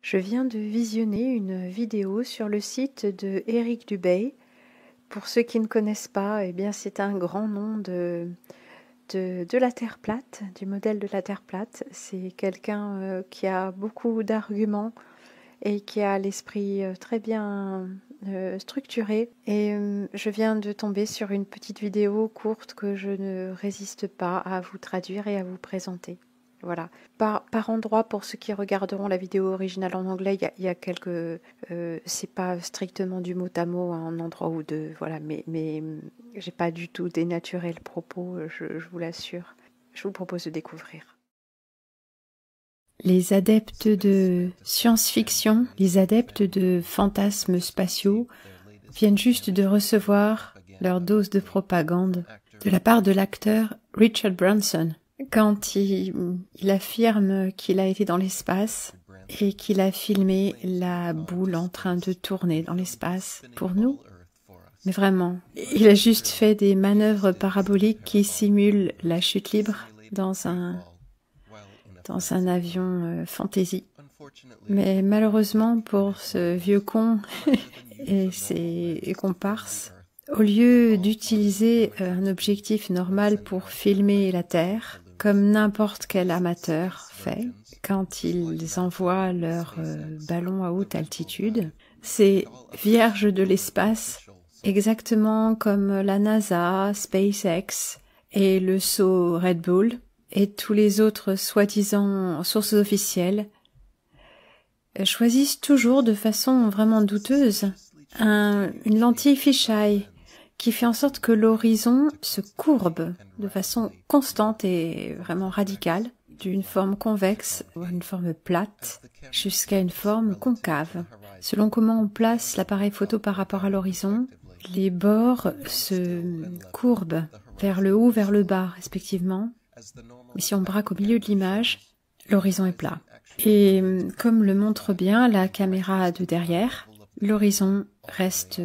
Je viens de visionner une vidéo sur le site de Eric Dubay. Pour ceux qui ne connaissent pas, eh bien c'est un grand nom de la Terre plate, du modèle de la Terre plate. C'est quelqu'un qui a beaucoup d'arguments et qui a l'esprit très bien structuré. Et je viens de tomber sur une petite vidéo courte que je ne résiste pas à vous traduire et à vous présenter. Voilà. Par endroit, pour ceux qui regarderont la vidéo originale en anglais, il y a quelques... c'est pas strictement du mot à mot, un endroit ou deux, voilà, mais j'ai pas du tout dénaturé le propos, je vous l'assure. Je vous propose de découvrir. Les adeptes de science-fiction, les adeptes de fantasmes spatiaux viennent juste de recevoir leur dose de propagande de la part de l'acteur Richard Branson. Quand il affirme qu'il a été dans l'espace et qu'il a filmé la boule en train de tourner dans l'espace pour nous. Mais vraiment, il a juste fait des manœuvres paraboliques qui simulent la chute libre dans un avion fantasy. Mais malheureusement pour ce vieux con et ses comparses, au lieu d'utiliser un objectif normal pour filmer la Terre, comme n'importe quel amateur fait quand ils envoient leur ballon à haute altitude, c'est vierge de l'espace, exactement comme la NASA, SpaceX et le saut Red Bull et tous les autres soi-disant sources officielles choisissent toujours de façon vraiment douteuse une lentille fisheye qui fait en sorte que l'horizon se courbe de façon constante et vraiment radicale, d'une forme convexe ou une forme plate jusqu'à une forme concave. Selon comment on place l'appareil photo par rapport à l'horizon, les bords se courbent vers le haut, vers le bas respectivement. Mais si on braque au milieu de l'image, l'horizon est plat. Et comme le montre bien la caméra de derrière, l'horizon reste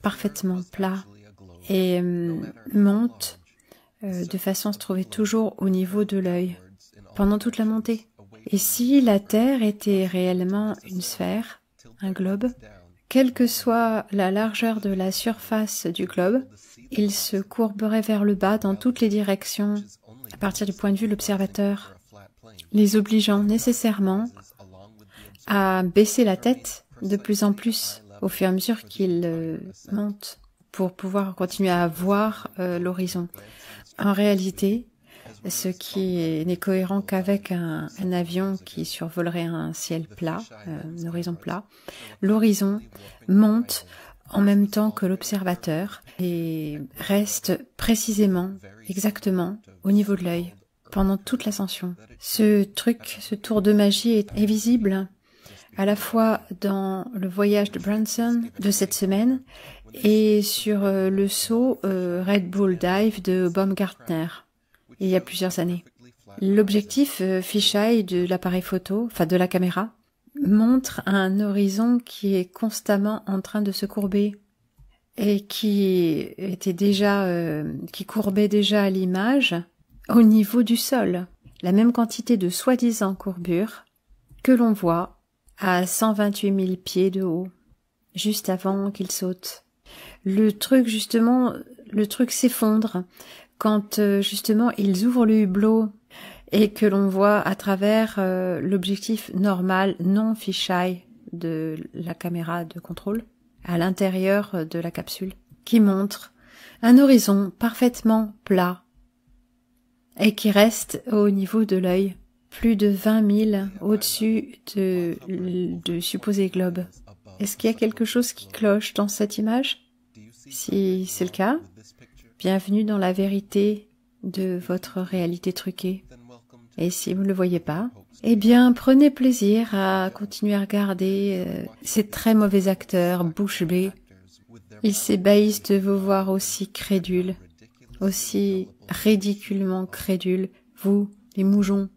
parfaitement plat et monte de façon à se trouver toujours au niveau de l'œil pendant toute la montée. Et si la Terre était réellement une sphère, un globe, quelle que soit la largeur de la surface du globe, il se courberait vers le bas dans toutes les directions à partir du point de vue de l'observateur, les obligeant nécessairement à baisser la tête de plus en plus au fur et à mesure qu'ils montent pour pouvoir continuer à voir l'horizon. En réalité, ce qui n'est cohérent qu'avec un avion qui survolerait un ciel plat, un horizon plat, l'horizon monte en même temps que l'observateur et reste précisément, exactement, au niveau de l'œil pendant toute l'ascension. Ce tour de magie est visible à la fois dans le voyage de Branson de cette semaine et sur le saut Red Bull Dive de Baumgartner il y a plusieurs années. L'objectif fisheye de l'appareil photo, enfin de la caméra, montre un horizon qui est constamment en train de se courber et qui courbait déjà à l'image au niveau du sol. La même quantité de soi-disant courbure que l'on voit à 128 000 pieds de haut, juste avant qu'il saute. Le truc s'effondre quand justement ils ouvrent le hublot et que l'on voit à travers l'objectif normal, non fisheye de la caméra de contrôle, à l'intérieur de la capsule, qui montre un horizon parfaitement plat et qui reste au niveau de l'œil, plus de 20 000 au-dessus de supposé globe. Est-ce qu'il y a quelque chose qui cloche dans cette image? Si c'est le cas, bienvenue dans la vérité de votre réalité truquée. Et si vous ne le voyez pas, eh bien prenez plaisir à continuer à regarder ces très mauvais acteurs bouche bée. Ils s'ébahissent de vous voir aussi crédules, aussi ridiculement crédules, vous, les moujons.